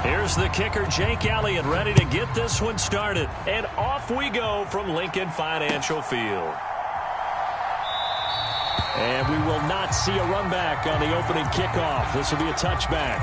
Here's the kicker, Jake Elliott, ready to get this one started. And off we go from Lincoln Financial Field. And we will not see a run back on the opening kickoff. This will be a touchback.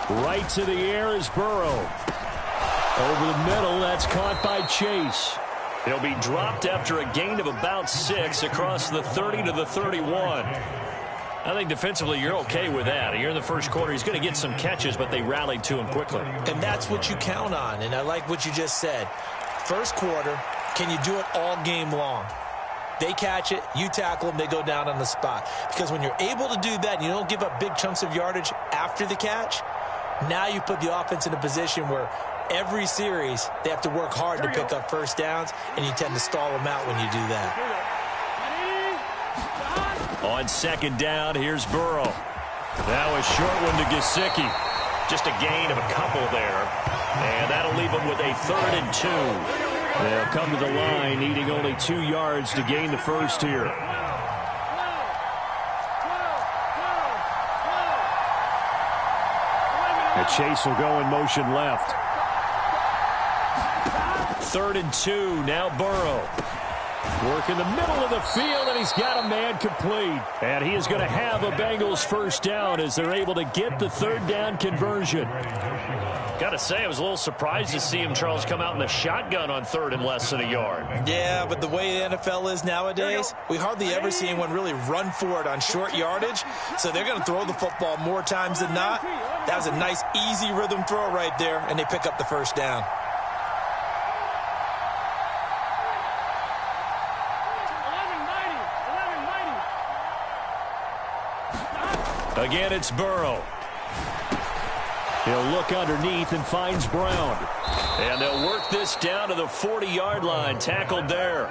Right to the air is Burrow. Over the middle, that's caught by Chase. He'll be dropped after a gain of about 6 across the 30 to the 31. I think defensively you're okay with that. You're in the first quarter. He's going to get some catches, but they rallied to him quickly. And that's what you count on, and I like what you just said. First quarter, can you do it all game long? They catch it, you tackle them, they go down on the spot. Because when you're able to do that and you don't give up big chunks of yardage after the catch, now you put the offense in a position where every series they have to work hard to pick up first downs, and you tend to stall them out when you do that. On second down, here's Burrow. Now a short one to Gesicki. Just a gain of a couple there. And that'll leave them with a 3rd and 2. They'll come to the line needing only 2 yards to gain the first here. And Chase will go in motion left. 3rd and 2, now Burrow. Work in the middle of the field, and he's got a man complete. And he is going to have a Bengals first down as they're able to get the 3rd down conversion. Got to say, I was a little surprised to see him, Charles, come out in the shotgun on 3rd and less than a yard. Yeah, but the way the NFL is nowadays, we hardly ever see anyone really run for it on short yardage. So they're going to throw the football more times than not. That was a nice, easy rhythm throw right there, and they pick up the first down. Again, it's Burrow. He'll look underneath and finds Brown. And they'll work this down to the 40-yard line. Tackled there.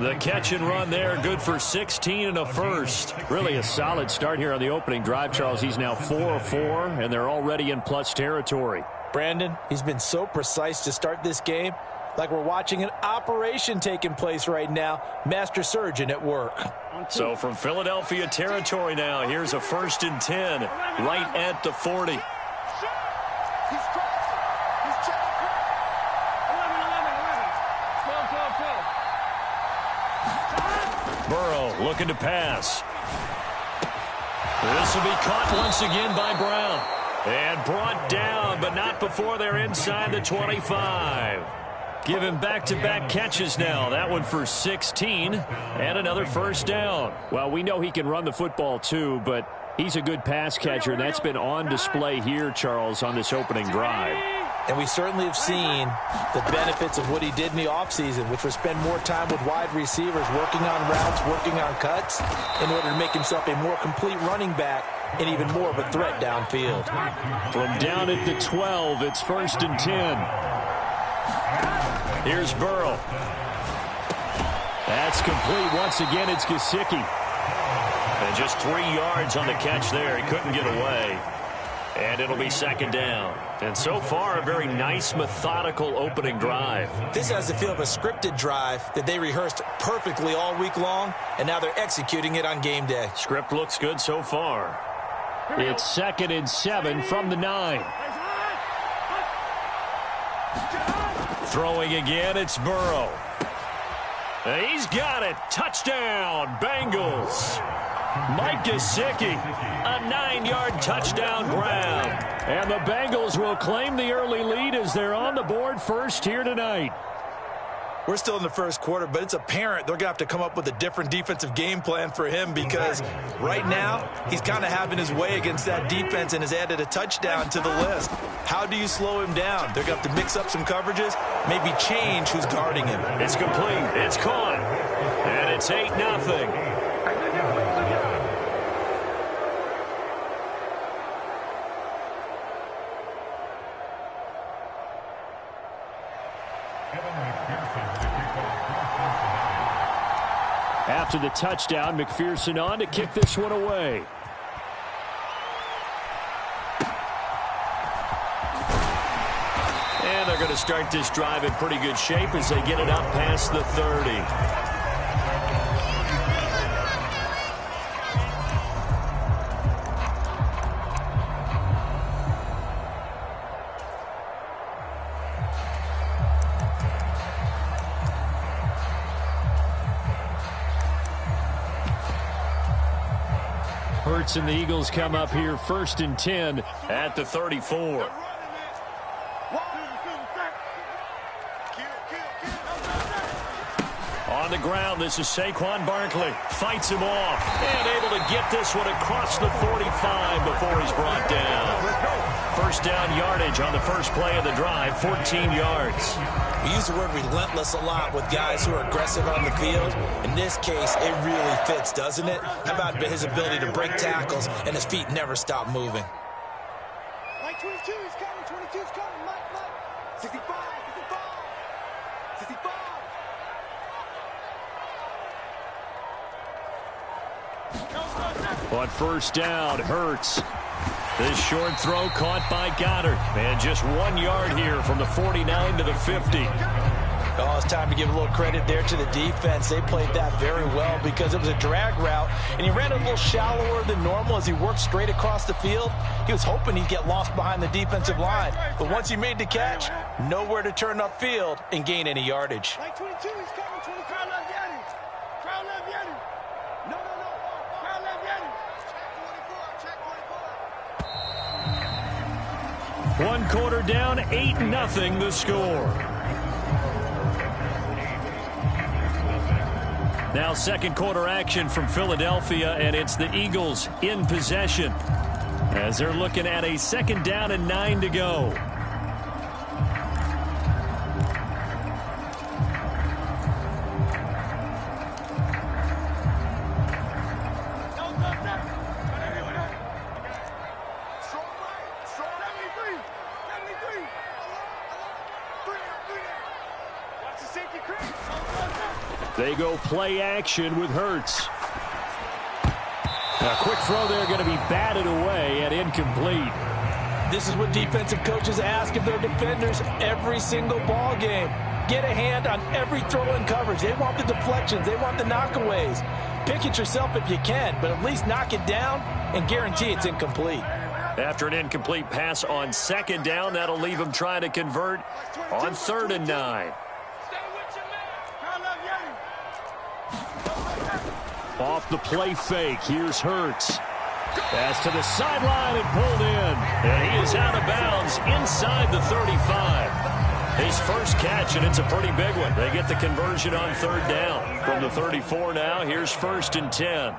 The catch and run there, good for 16 and a first. Really a solid start here on the opening drive, Charles. He's now 4 of 4, and they're already in plus territory. Brandon, he's been so precise to start this game, like we're watching an operation taking place right now. Master surgeon at work. So from Philadelphia territory now, here's a 1st and 10, right at the 40. Burrow looking to pass. This will be caught once again by Brown. And brought down, but not before they're inside the 25. Give him back-to-back catches now. That one for 16 and another first down. Well, we know he can run the football too, but he's a good pass catcher, and that's been on display here, Charles, on this opening drive. And we certainly have seen the benefits of what he did in the offseason, which was spend more time with wide receivers, working on routes, working on cuts, in order to make himself a more complete running back and even more of a threat downfield. From down at the 12, it's 1st and 10. Here's Burrow. That's complete. Once again, it's Gesicki. And just 3 yards on the catch there. He couldn't get away. And it'll be 2nd down. And so far, a very nice, methodical opening drive. This has the feel of a scripted drive that they rehearsed perfectly all week long, and now they're executing it on game day. Script looks good so far. It's 2nd and 7 from the 9. Throwing again, it's Burrow. And he's got it. Touchdown, Bengals. Mike Gesicki, a 9-yard touchdown grab. And the Bengals will claim the early lead as they're on the board first here tonight. We're still in the first quarter, but it's apparent they're going to have to come up with a different defensive game plan for him, because right now he's kind of having his way against that defense and has added a touchdown to the list. How do you slow him down? They're going to have to mix up some coverages, maybe change who's guarding him. It's complete. It's caught. And it's 8-0. After the touchdown, McPherson on to kick this one away. And they're going to start this drive in pretty good shape as they get it up past the 30. Hurts and the Eagles come up here 1st and 10 at the 34. On the ground, this is Saquon Barkley. Fights him off and able to get this one across the 45 before he's brought down. First down yardage on the first play of the drive, 14 yards. We use the word relentless a lot with guys who are aggressive on the field. In this case, it really fits, doesn't it? How about his ability to break tackles and his feet never stop moving? Mike 22 is coming, 22 is coming, Mike. 65, 65, 65. On first down, Hurts. This short throw caught by Goddard. And just 1 yard here from the 49 to the 50. Oh, it's time to give a little credit there to the defense. They played that very well because it was a drag route, and he ran a little shallower than normal as he worked straight across the field. He was hoping he'd get lost behind the defensive line, but once he made the catch, nowhere to turn upfield and gain any yardage. Mike 22 is coming, 20. Crowd left Yanni. Crowd left Yanni. No. Crowd left Yanni. Check 24, check 24. 1 quarter down, 8-0 the score. Now second quarter action from Philadelphia, and it's the Eagles in possession as they're looking at a 2nd down and 9 to go. They go play action with Hurts. A quick throw there going to be batted away and incomplete. This is what defensive coaches ask of their defenders every single ball game. Get a hand on every throw in coverage. They want the deflections. They want the knockaways. Pick it yourself if you can, but at least knock it down and guarantee it's incomplete. After an incomplete pass on 2nd down, that'll leave them trying to convert on 3rd and 9. Off the play fake, here's Hurts. Pass to the sideline and pulled in. And he is out of bounds inside the 35. His first catch, and it's a pretty big one. They get the conversion on 3rd down. From the 34 now, here's 1st and 10.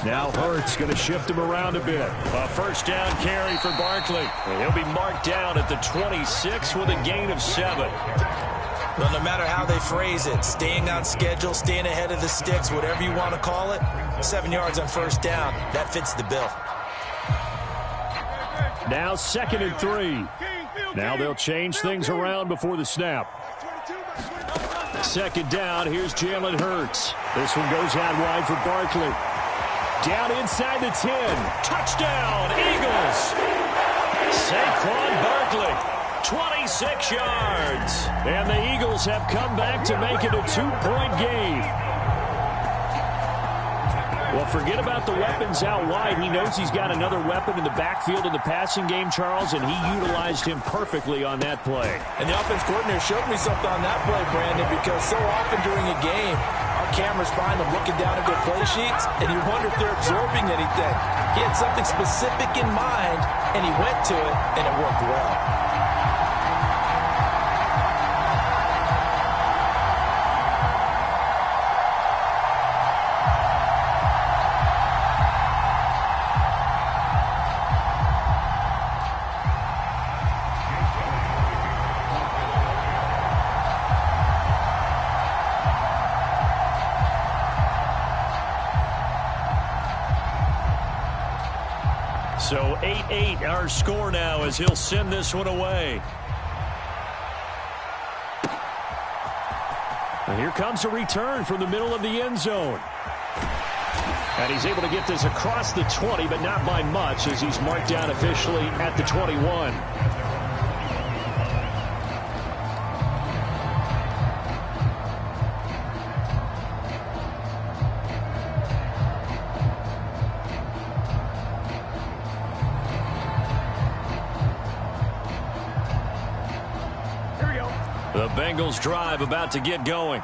Now Hurts going to shift him around a bit. A first down carry for Barkley. And he'll be marked down at the 26 with a gain of 7. Well, no matter how they phrase it, staying on schedule, staying ahead of the sticks, whatever you want to call it, 7 yards on first down, that fits the bill. Now 2nd and 3. Now they'll change things around before the snap. 2nd down, here's Jalen Hurts. This one goes out wide for Barkley. Down inside the 10. Touchdown, Eagles! Saquon Barkley. 26 yards. And the Eagles have come back to make it a 2-point game. Well, forget about the weapons out wide. He knows he's got another weapon in the backfield in the passing game, Charles, and he utilized him perfectly on that play. And the offense coordinator showed me something on that play, Brandon, because so often during a game, our cameras find them looking down at their play sheets, and you wonder if they're absorbing anything. He had something specific in mind, and he went to it, and it worked well. So 8-8 our score now as he'll send this one away. And here comes a return from the middle of the end zone. And he's able to get this across the 20, but not by much, as he's marked down officially at the 21. The Bengals drive about to get going.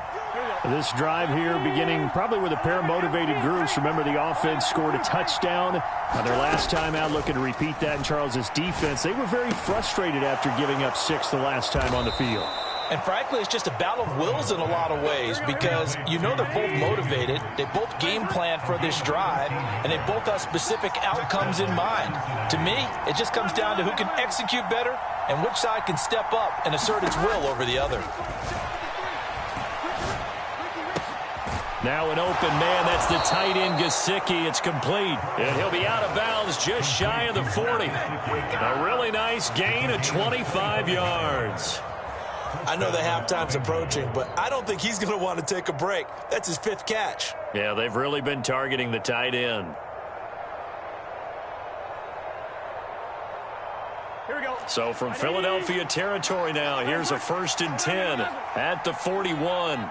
This drive here beginning probably with a pair of motivated groups. Remember, the offense scored a touchdown on their last time out, looking to repeat that in Charles' defense. They were very frustrated after giving up 6 the last time on the field. And frankly, it's just a battle of wills in a lot of ways, because you know they're both motivated, they both game plan for this drive, and they both have specific outcomes in mind. To me, it just comes down to who can execute better and which side can step up and assert its will over the other. Now an open man, that's the tight end Gesicki. It's complete, and he'll be out of bounds just shy of the 40. A really nice gain of 25 yards. I know the halftime's approaching, but I don't think he's going to want to take a break. That's his 5th catch. Yeah, they've really been targeting the tight end. Here we go. So from Philadelphia territory now, here's a 1st and 10 at the 41.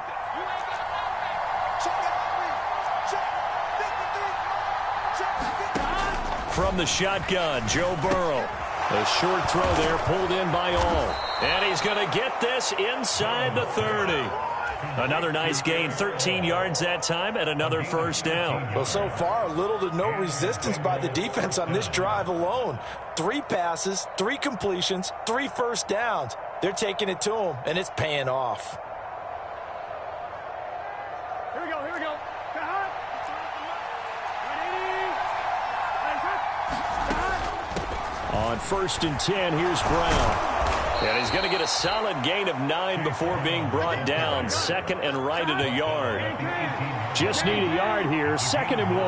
From the shotgun, Joe Burrow. A short throw there, pulled in by all. And he's going to get this inside the 30. Another nice gain, 13 yards that time, and another 1st down. Well, so far, little to no resistance by the defense on this drive alone. 3 passes, 3 completions, 3 first downs. They're taking it to him, and it's paying off. Here we go, here we go. On 1st and 10, here's Brown. And he's going to get a solid gain of 9 before being brought down. 2nd and right at a yard. Just need a yard here. 2nd and 1.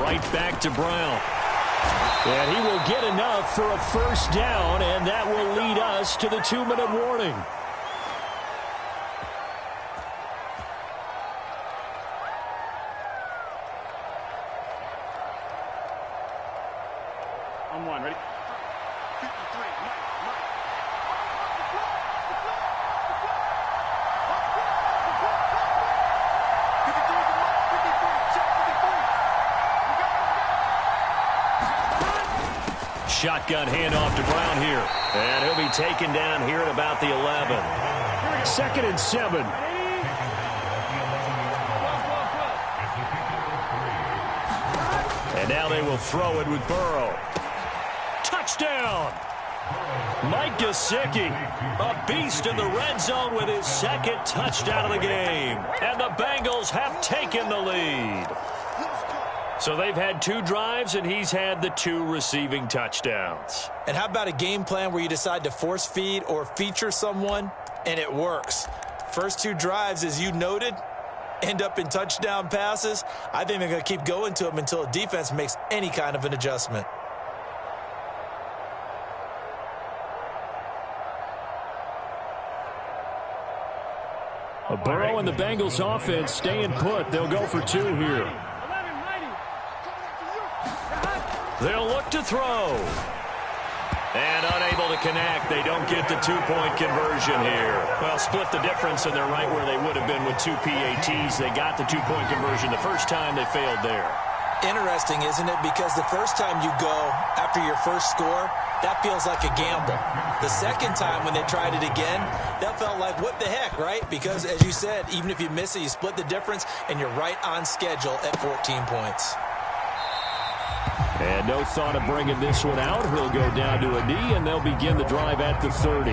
Right back to Brown. And he will get enough for a 1st down, and that will lead us to the 2-minute warning. On 1, ready? 53, Mike. Shotgun handoff to Brown here. And he'll be taken down here at about the 11. 2nd and 7. And now they will throw it with Burrow. Touchdown! Mike Gesicki, a beast in the red zone with his 2nd touchdown of the game. And the Bengals have taken the lead. So they've had 2 drives, and he's had the 2 receiving touchdowns. And how about a game plan where you decide to force feed or feature someone, and it works? First 2 drives, as you noted, end up in touchdown passes. I think they're going to keep going to them until a defense makes any kind of an adjustment. Burrow and the Bengals offense staying put. They'll go for 2 here. They'll look to throw. And unable to connect. They don't get the 2-point conversion here. Well, split the difference, and they're right where they would have been with 2 PATs. They got the 2-point conversion the first time. They failed there. Interesting, isn't it? Because the first time you go after your first score, that feels like a gamble. The second time when they tried it again, that felt like, what the heck, right? Because, as you said, even if you miss it, you split the difference, and you're right on schedule at 14 points. And no thought of bringing this one out. He'll go down to a knee, and they'll begin the drive at the 30.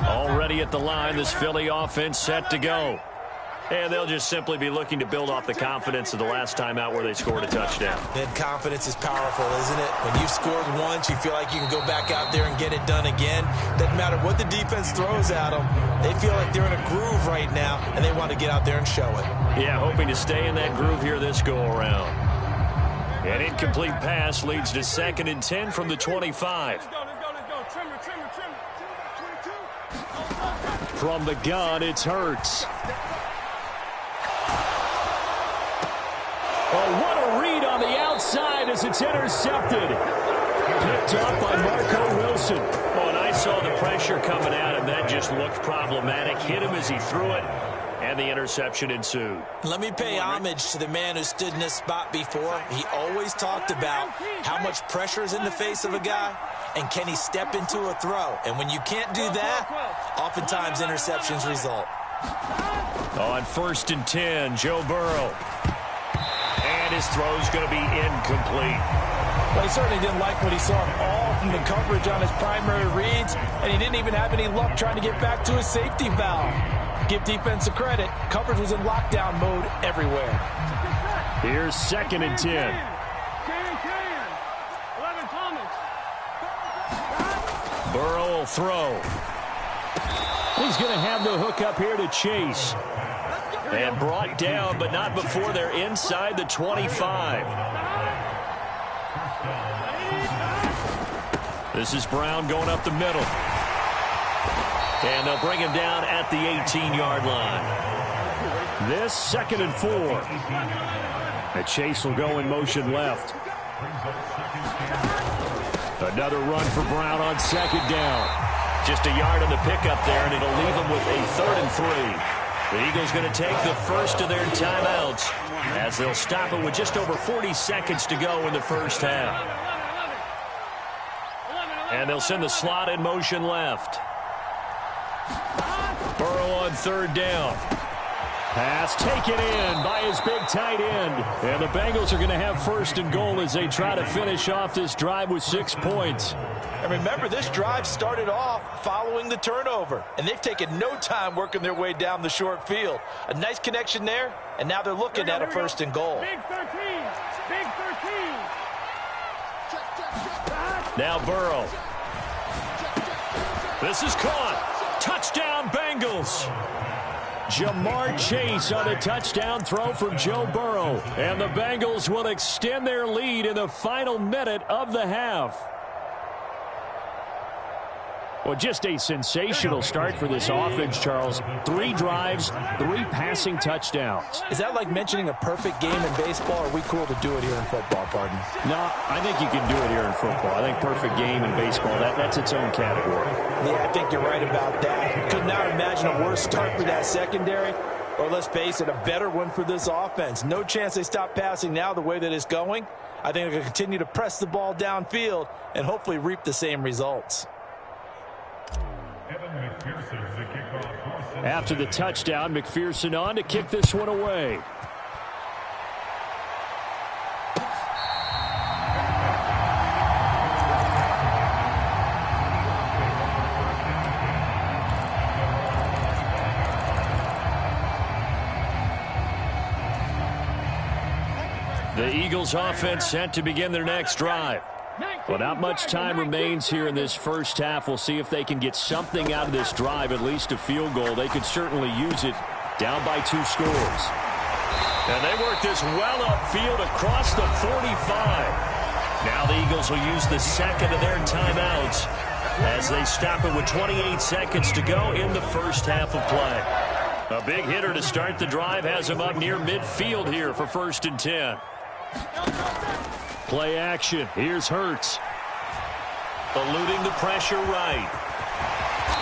Already at the line, this Philly offense set to go. And they'll just simply be looking to build off the confidence of the last time out where they scored a touchdown. And confidence is powerful, isn't it? When you've scored once, you feel like you can go back out there and get it done again. Doesn't matter what the defense throws at them. They feel like they're in a groove right now, and they want to get out there and show it. Yeah, hoping to stay in that groove here this go-around. An incomplete pass leads to 2nd and 10 from the 25. Let's go. Trimmer. From the gun, it's Hurts. Oh, what a read on the outside as it's intercepted. Picked up by Marco Wilson. Oh, and I saw the pressure coming at him. That just looked problematic. Hit him as he threw it, and the interception ensued. Let me pay homage to the man who stood in this spot before. He always talked about how much pressure is in the face of a guy, and can he step into a throw. And when you can't do that, oftentimes interceptions result. On 1st and 10, Joe Burrow. And his throw's going to be incomplete. Well, he certainly didn't like what he saw all from the coverage on his primary reads, and he didn't even have any luck trying to get back to his safety valve. Give defense a credit. Coverage was in lockdown mode everywhere. Here's 2nd and 10. 11 Thomas. Burrow will throw. He's going to have the hook up here to Chase. And brought down, but not before they're inside the 25. This is Brown going up the middle. And they'll bring him down at the 18-yard line. This 2nd and 4. And Chase will go in motion left. Another run for Brown on 2nd down. Just a yard on the pickup there, and it'll leave him with a 3rd and 3. The Eagles going to take the first of their timeouts as they'll stop it with just over 40 seconds to go in the first half. And they'll send the slot in motion left. Burrow on 3rd down. Pass taken in by his big tight end. And the Bengals are going to have 1st and goal as they try to finish off this drive with 6 points. And remember, this drive started off following the turnover, and they've taken no time working their way down the short field. A nice connection there, and now they're looking at a 1st and goal. Big 13. Now Burrow. This is caught. Touchdown, Bengals. Jamar Chase on a touchdown throw from Joe Burrow. And the Bengals will extend their lead in the final minute of the half. Well, just a sensational start for this offense, Charles. 3 drives, 3 passing touchdowns. Is that like mentioning a perfect game in baseball, or are we cool to do it here in football, pardon? No, I think you can do it here in football. I think perfect game in baseball, that's its own category. Yeah, I think you're right about that. Could not imagine a worse start for that secondary, or let's face it, a better one for this offense. No chance they stop passing now the way that it's going. I think they're going to continue to press the ball downfield and hopefully reap the same results. After the touchdown, McPherson on to kick this one away. The Eagles offense set to begin their next drive. Well, not much time remains here in this first half. We'll see if they can get something out of this drive, at least a field goal. They could certainly use it down by 2 scores. And they work this well upfield across the 45. Now the Eagles will use the 2nd of their timeouts as they stop it with 28 seconds to go in the first half of play. A big hitter to start the drive has him up near midfield here for 1st and 10. Play action. Here's Hurts. Eluding the pressure right.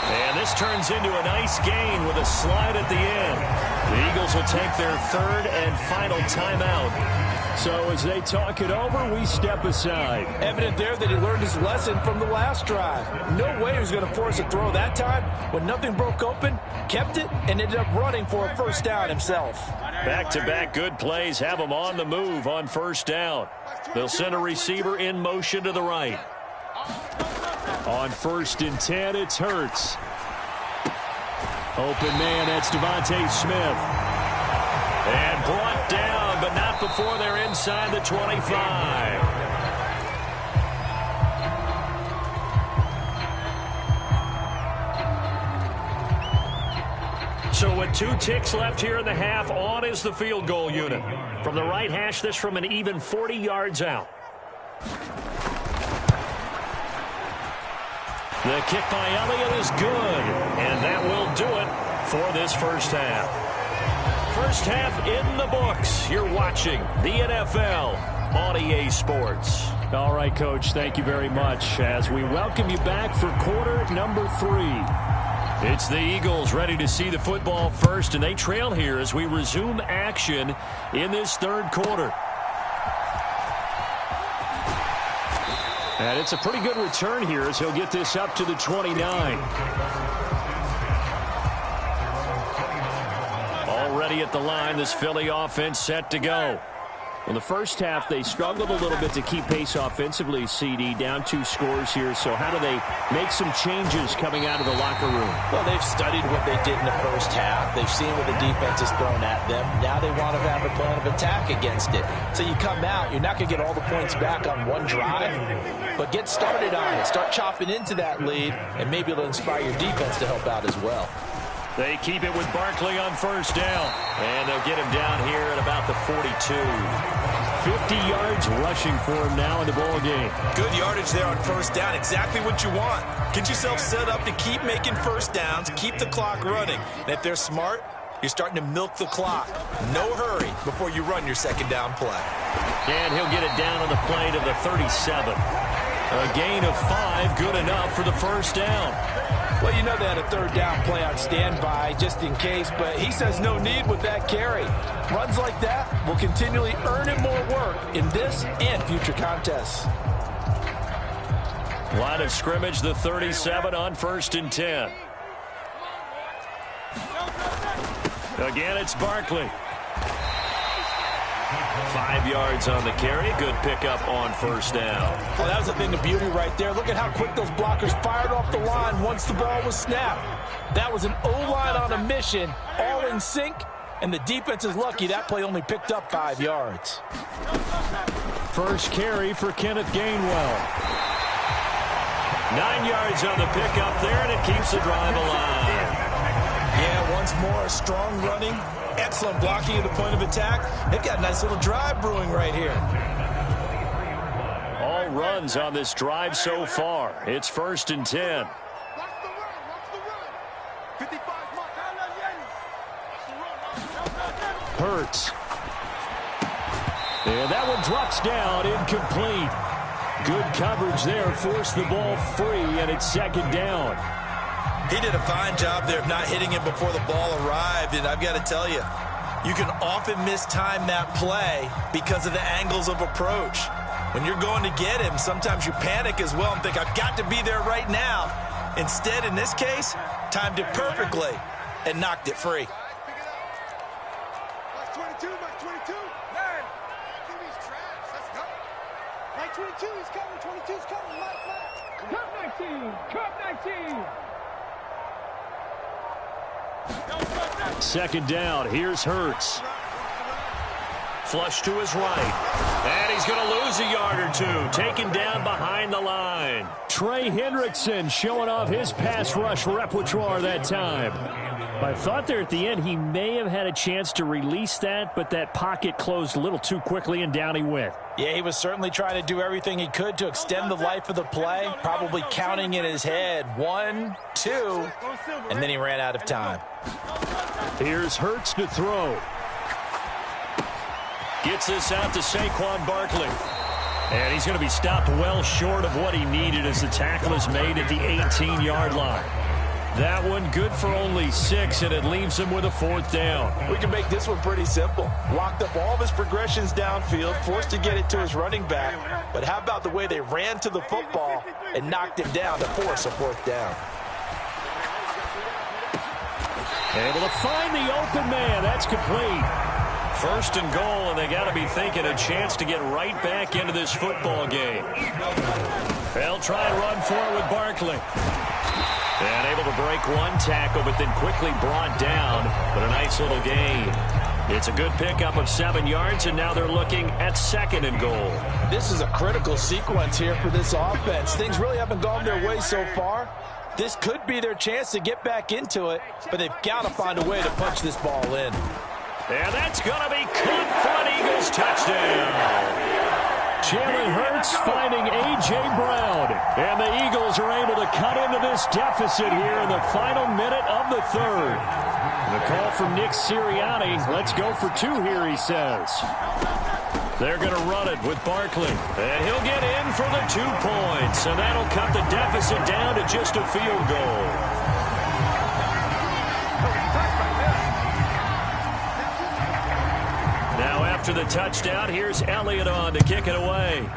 And this turns into a nice gain with a slide at the end. The Eagles will take their 3rd and final timeout. So as they talk it over, we step aside. Evident there that he learned his lesson from the last drive. No way he was going to force a throw that time. When nothing broke open, kept it, and ended up running for a 1st down himself. Back-to-back good plays have them on the move on 1st down. They'll send a receiver in motion to the right. On 1st and 10, it's Hurts. Open man, that's Devontae Smith. And brought down, but not before they're inside the 25. So with 2 ticks left here in the half, on is the field goal unit. From the right hash, this from an even 40 yards out. The kick by Elliott is good, and that will do it for this first half. First half in the books. You're watching the NFL on EA Sports. All right, Coach, thank you very much as we welcome you back for quarter number 3. It's the Eagles ready to see the football first, and they trail here as we resume action in this third quarter. And it's a pretty good return here as he'll get this up to the 29. Already at the line, this Philly offense set to go. In the first half, they struggled a little bit to keep pace offensively, CD, down 2 scores here. So how do they make some changes coming out of the locker room? Well, they've studied what they did in the first half. They've seen what the defense has thrown at them. Now they want to have a plan of attack against it. So you come out, you're not going to get all the points back on one drive, but get started on it. Start chopping into that lead, and maybe it'll inspire your defense to help out as well. They keep it with Barkley on first down, and they'll get him down here at about the 42. 50 yards rushing for him now in the ball game. Good yardage there on first down. Exactly what you want. Get yourself set up to keep making first downs, keep the clock running. And if they're smart, you're starting to milk the clock. No hurry before you run your second down play. And he'll get it down on the play to the 37. A gain of 5, good enough for the first down. Well, you know they had a third down play on standby just in case, but he says no need with that carry. Runs like that will continually earn him more work in this and future contests. Line of scrimmage, the 37 on 1st and 10. Again, it's Barkley. 5 yards on the carry. Good pickup on first down. Well, that was a thing of beauty right there. Look at how quick those blockers fired off the line once the ball was snapped. That was an O-line on a mission, all in sync, and the defense is lucky that play only picked up 5 yards. First carry for Kenneth Gainwell. 9 yards on the pickup there, and it keeps the drive alive. Yeah, once more, strong running. Excellent blocking at the point of attack. They've got a nice little drive brewing right here. All runs on this drive so far. It's 1st and 10. Watch the run. 55 mark. Hurts. And that one drops down, incomplete. Good coverage there, forced the ball free, and it's 2nd down. He did a fine job there of not hitting him before the ball arrived, and I've got to tell you, you can often mistime that play because of the angles of approach. When you're going to get him, sometimes you panic as well and think, I've got to be there right now. Instead, in this case, timed it perfectly and knocked it free. Mark 22, Mark 22. Man, QB's trash. Let's go. Mark 22, he's coming. 22's coming. Mark. Cup 19. Cup 19. 2nd down. Here's Hurts. Flush to his right. And he's going to lose a yard or 2. Taken down behind the line. Trey Hendrickson showing off his pass rush repertoire that time. I thought there at the end he may have had a chance to release that, but that pocket closed a little too quickly, and down he went. Yeah, he was certainly trying to do everything he could to extend the life of the play, probably counting in his head 1, 2, and then he ran out of time. Here's Hurts to throw. Gets this out to Saquon Barkley. And he's going to be stopped well short of what he needed as the tackle is made at the 18-yard line. That one good for only 6, and it leaves him with a 4th down. We can make this one pretty simple. Locked up all of his progressions downfield, forced to get it to his running back. But how about the way they ran to the football and knocked him down to force a 4th down? Able to find the open man. That's complete. 1st and goal, and they got to be thinking a chance to get right back into this football game. They'll try and run for it with Barkley. And able to break one tackle, but then quickly brought down. But a nice little gain. It's a good pickup of 7 yards, and now they're looking at 2nd and goal. This is a critical sequence here for this offense. Things really haven't gone their way so far. This could be their chance to get back into it, but they've got to find a way to punch this ball in. And that's going to be caught for an Eagles touchdown. Jalen Hurts finding A.J. Brown. And the Eagles are able to cut into this deficit here in the final minute of the third. The call from Nick Sirianni. Let's go for two here, he says. They're going to run it with Barkley. And he'll get in for the 2 points. And that'll cut the deficit down to just a field goal. Now after the touchdown, here's Elliott on to kick it away.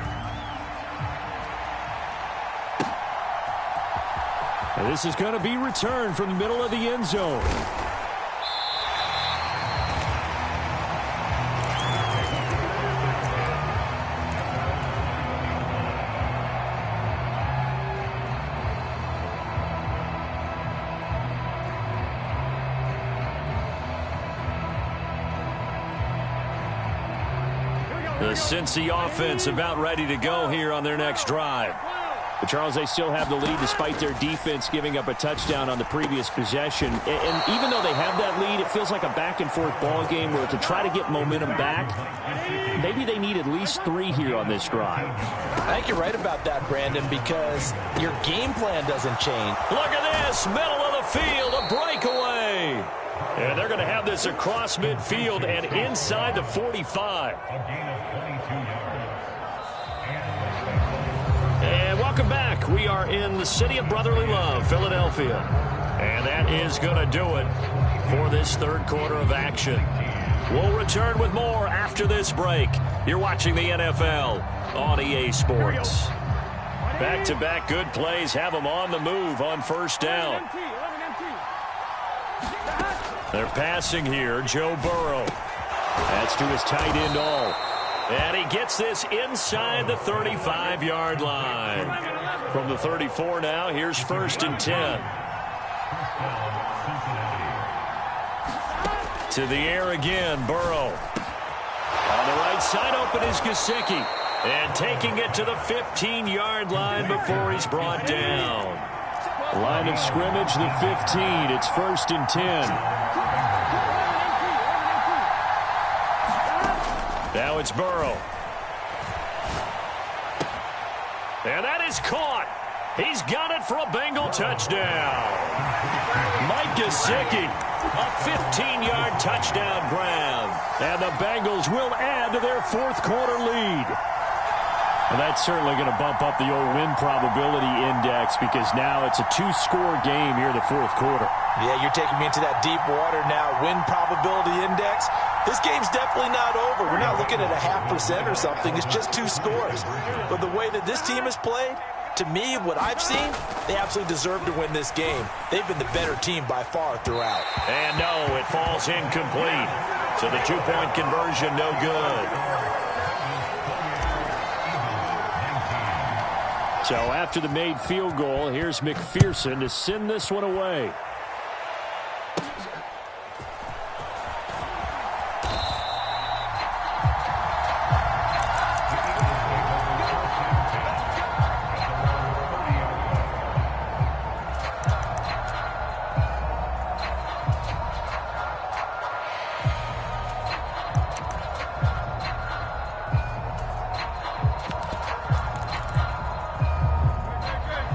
And this is going to be returned from the middle of the end zone. The Cincy offense about ready to go here on their next drive. But Charles, they still have the lead despite their defense giving up a touchdown on the previous possession. And even though they have that lead, it feels like a back-and-forth ball game where to try to get momentum back, maybe they need at least 3 here on this drive. I think you're right about that, Brandon, because your game plan doesn't change. Look at this, middle of the field, a breakaway. And they're going to have this across midfield and inside the 45. And welcome back. We are in the city of brotherly love, Philadelphia. And that is going to do it for this third quarter of action. We'll return with more after this break. You're watching the NFL on EA Sports. Back-to-back good plays have them on the move on first down. They're passing here, Joe Burrow. That's to his tight end all. And he gets this inside the 35-yard line. From the 34 now, here's 1st and 10. To the air again, Burrow. On the right side, open is Gesicki. And taking it to the 15-yard line before he's brought down. Line of scrimmage, the 15. It's 1st and 10. Now it's Burrow. And that is caught. He's got it for a Bengal touchdown. Mike Gesicki, a 15-yard touchdown grab. And the Bengals will add to their fourth quarter lead. And that's certainly going to bump up the old win probability index because now it's a 2-score game here in the fourth quarter. Yeah, you're taking me into that deep water now. Win probability index. This game's definitely not over. We're not looking at a 0.5% or something. It's just 2 scores. But the way that this team has played, to me, what I've seen, they absolutely deserve to win this game. They've been the better team by far throughout. And no, it falls incomplete. So the 2-point conversion, no good. So after the made field goal, here's McPherson to send this one away.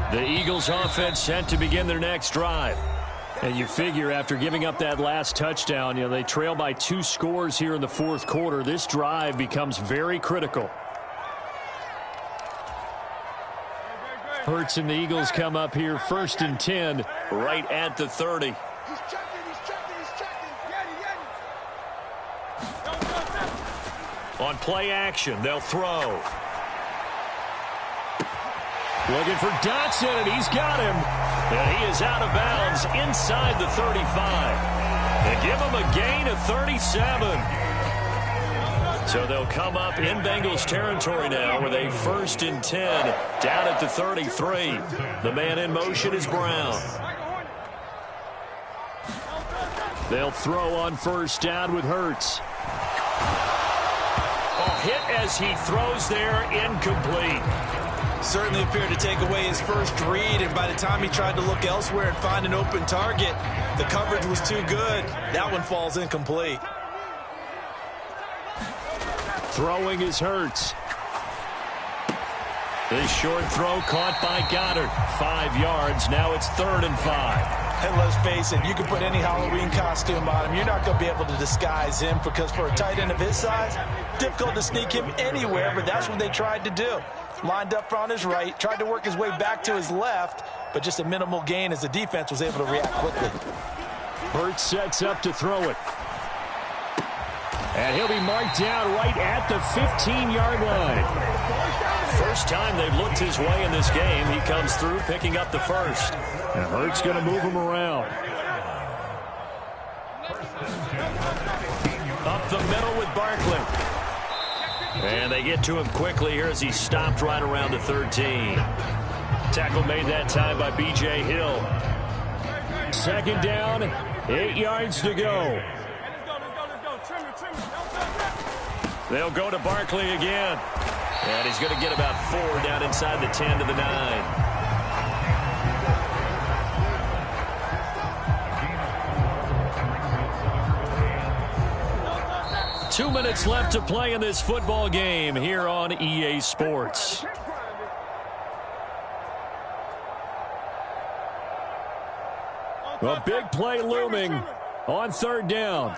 The Eagles offense set to begin their next drive. And you figure after giving up that last touchdown, they trail by 2 scores here in the fourth quarter. This drive becomes very critical. Hurts and the Eagles come up here 1st and 10. Right at the 30. He's checking. On play action, they'll throw. Looking for Dotson, and he's got him. And he is out of bounds inside the 35. They give him a gain of 37. So they'll come up in Bengals territory now with a 1st and 10 down at the 33. The man in motion is Brown. They'll throw on first down with Hurts. A hit as he throws there, incomplete. Certainly appeared to take away his first read, and by the time he tried to look elsewhere and find an open target, the coverage was too good. That one falls incomplete. Throwing is Hurts. This short throw caught by Goddard. 5 yards. Now it's 3rd and 5. And let's face it, you can put any Halloween costume on him. You're not going to be able to disguise him because for a tight end of his size, difficult to sneak him anywhere, but that's what they tried to do. Lined up on his right, tried to work his way back to his left, but just a minimal gain as the defense was able to react quickly. Hurts sets up to throw it. And he'll be marked down right at the 15-yard line. First time they've looked his way in this game. He comes through picking up the first. And Hurts going to move him around. Up the middle with Barkley. And they get to him quickly here as he stopped right around the 13. Tackle made that time by B.J. Hill. 2nd down, 8 yards to go. They'll go to Barkley again. And he's going to get about 4 down inside the 10 to the 9. 2 minutes left to play in this football game here on EA Sports. A big play looming on 3rd down.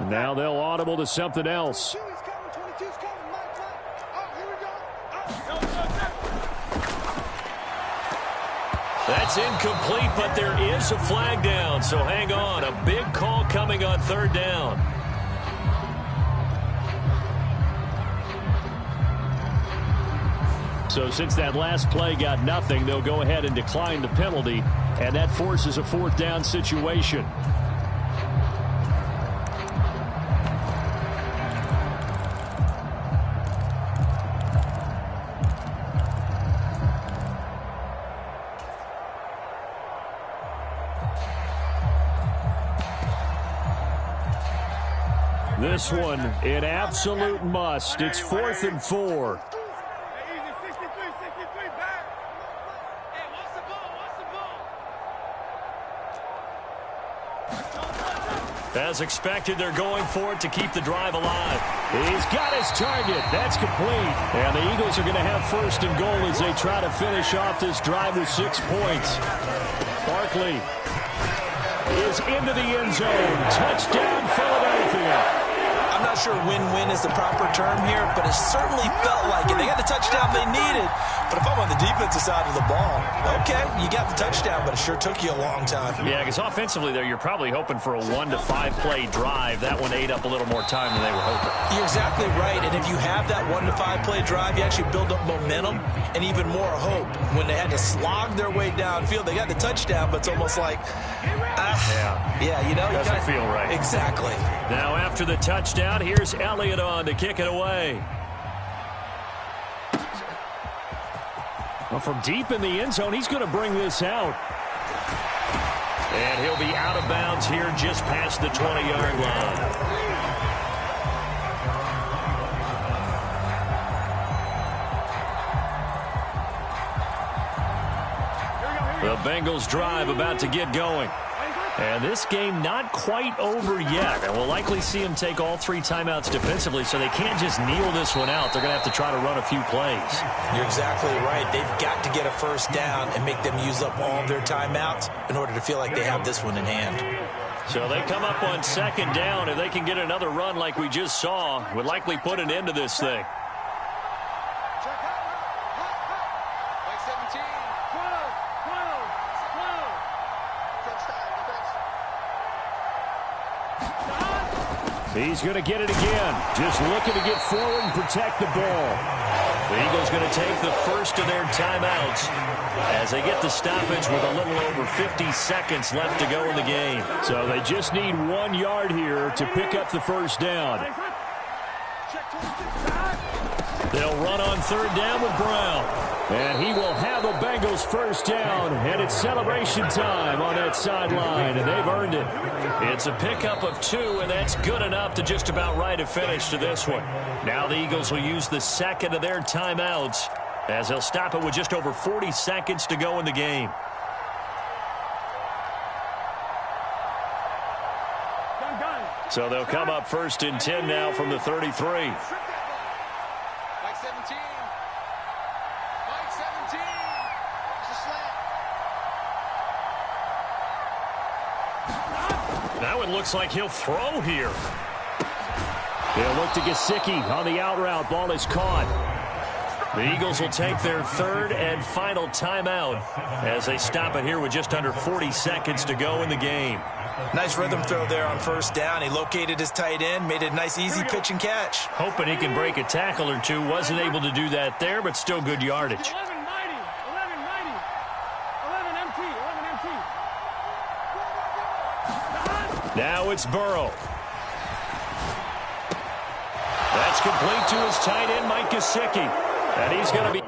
Now they'll audible to something else. That's incomplete, but there is a flag down, so hang on. A big call coming on 3rd down. So since that last play got nothing, they'll go ahead and decline the penalty, and that forces a 4th down situation. This one, an absolute must. It's 4th and 4. As expected, they're going for it to keep the drive alive. He's got his target. That's complete. And the Eagles are going to have 1st and goal as they try to finish off this drive with 6 points. Barkley is into the end zone. Touchdown, Philadelphia. I'm not sure win-win is the proper term here, but it certainly felt like it. They got the touchdown they needed, but if I'm on the defensive side of the ball, okay, you got the touchdown, but it sure took you a long time. Yeah, because offensively there, you're probably hoping for a 1 to 5 play drive. That one ate up a little more time than they were hoping. You're exactly right, and if you have that 1 to 5 play drive, you actually build up momentum and even more hope. When they had to slog their way downfield, they got the touchdown, but it's almost like, you know, doesn't feel right. Exactly. Now after the touchdown, here's Elliott on to kick it away. Well, from deep in the end zone, he's going to bring this out. And he'll be out of bounds here just past the 20-yard line. The Bengals drive about to get going. And this game not quite over yet. And we'll likely see them take all 3 timeouts defensively, so they can't just kneel this one out. They're going to have to try to run a few plays. You're exactly right. They've got to get a 1st down and make them use up all of their timeouts in order to feel like they have this one in hand. So they come up on 2nd down. If they can get another run like we just saw, would likely put an end to this thing. He's going to get it again. Just looking to get forward and protect the ball. The Eagles going to take the first of their timeouts as they get the stoppage with a little over 50 seconds left to go in the game. So they just need 1 yard here to pick up the 1st down. They'll run on 3rd down with Brown. And he will have a Bengals 1st down, and it's celebration time on that sideline, and they've earned it. It's a pickup of 2, and that's good enough to just about write a finish to this one. Now the Eagles will use the 2nd of their timeouts as he'll stop it with just over 40 seconds to go in the game. So they'll come up 1st and 10 now from the 33. Mike 17. Mike 17. It's a slant. Now it looks like he'll throw here. They'll look to Gesicki on the out route. Ball is caught. The Eagles will take their 3rd and final timeout as they stop it here with just under 40 seconds to go in the game. Nice rhythm throw there on 1st down. He located his tight end, made it a nice, easy pitch and catch. Hoping he can break a tackle or two. Wasn't able to do that there, but still good yardage. 11 mighty. 11 mighty. 11 MT. 11 MT. Now it's Burrow. That's complete to his tight end, Mike Gesicki. And he's going to be